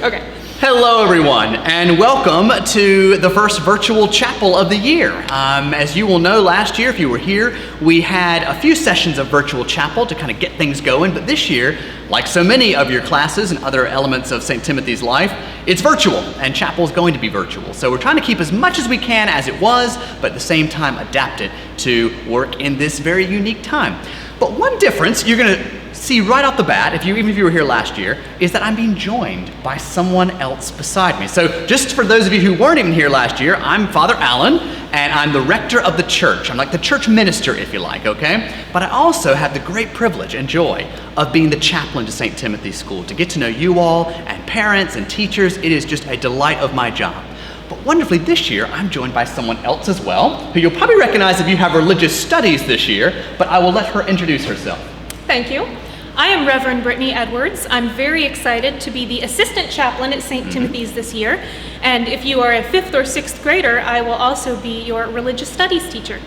Okay. Hello, everyone, and welcome to the first virtual chapel of the year. As you will know, last year, if you were here, we had a few sessions of virtual chapel to kind of get things going, but this year, like so many of your classes and other elements of St. Timothy's life, it's virtual, and chapel is going to be virtual. So we're trying to keep as much as we can as it was, but at the same time adapt it to work in this very unique time. But one difference you're going to see right off the bat, even if you were here last year, is that I'm being joined by someone else beside me. So just for those of you who weren't even here last year, I'm Father Allen, and I'm the rector of the church. I'm like the church minister, if you like, okay? But I also have the great privilege and joy of being the chaplain to St. Timothy's School, to get to know you all, and parents and teachers. It is just a delight of my job. But wonderfully, this year, I'm joined by someone else as well, who you'll probably recognize if you have religious studies this year, but I will let her introduce herself. Thank you. I am Reverend Brittany Edwards. I'm very excited to be the assistant chaplain at St. Timothy's this year. And if you are a 5th or 6th grader, I will also be your religious studies teacher.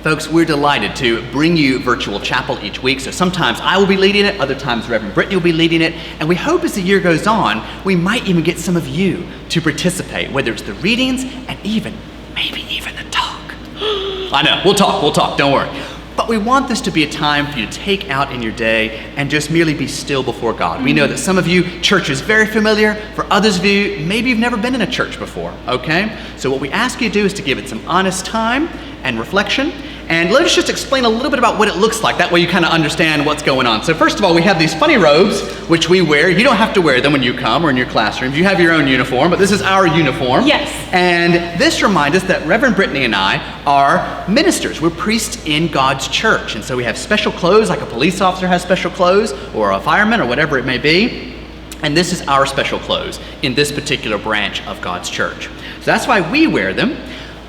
Folks, we're delighted to bring you virtual chapel each week. So sometimes I will be leading it, other times Reverend Brittany will be leading it. And we hope as the year goes on, we might even get some of you to participate, whether it's the readings and maybe even the talk. I know, we'll talk, don't worry. But we want this to be a time for you to take out in your day and just merely be still before God. We know that some of you, church is very familiar. For others of you, maybe you've never been in a church before, okay? So what we ask you to do is to give it some honest time and reflection. And let us just explain a little bit about what it looks like. That way you kind of understand what's going on. So first of all, we have these funny robes, which we wear. You don't have to wear them when you come or in your classrooms. You have your own uniform, but this is our uniform. Yes. And this reminds us that Reverend Brittany and I are ministers. We're priests in God's church. And so we have special clothes, like a police officer has special clothes, or a fireman, or whatever it may be. And this is our special clothes in this particular branch of God's church. So that's why we wear them.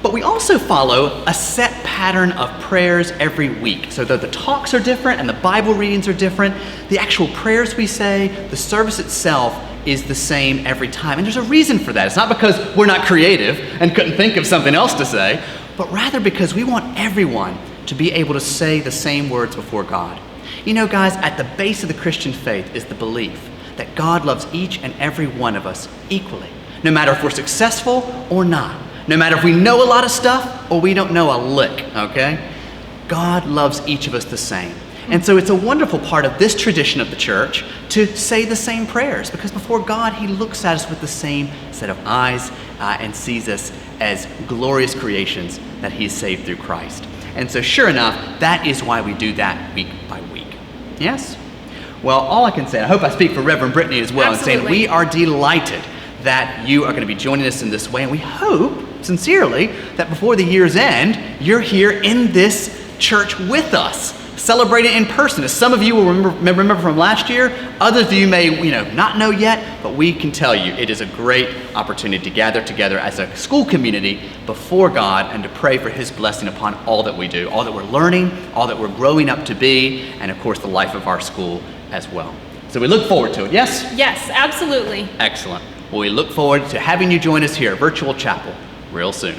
But we also follow a set pattern of prayers every week. So though the talks are different and the Bible readings are different, the actual prayers we say, the service itself is the same every time. And there's a reason for that. It's not because we're not creative and couldn't think of something else to say, but rather because we want everyone to be able to say the same words before God. You know, guys, at the base of the Christian faith is the belief that God loves each and every one of us equally, no matter if we're successful or not. No matter if we know a lot of stuff or we don't know a lick, okay? God loves each of us the same. And so it's a wonderful part of this tradition of the church to say the same prayers, because before God, he looks at us with the same set of eyes and sees us as glorious creations that he's saved through Christ. And so sure enough, that is why we do that week by week. Yes? Well, all I can say, I hope I speak for Reverend Brittany as well, Absolutely. in saying we are delighted that you are going to be joining us in this way, and we hope sincerely that before the year's end, you're here in this church with us, celebrating in person. As some of you will remember from last year, others of you may not know yet, but we can tell you it is a great opportunity to gather together as a school community before God and to pray for his blessing upon all that we do, all that we're learning, all that we're growing up to be, and of course the life of our school as well. So we look forward to it, yes? Yes, absolutely. Excellent. Well, we look forward to having you join us here at Virtual Chapel real soon.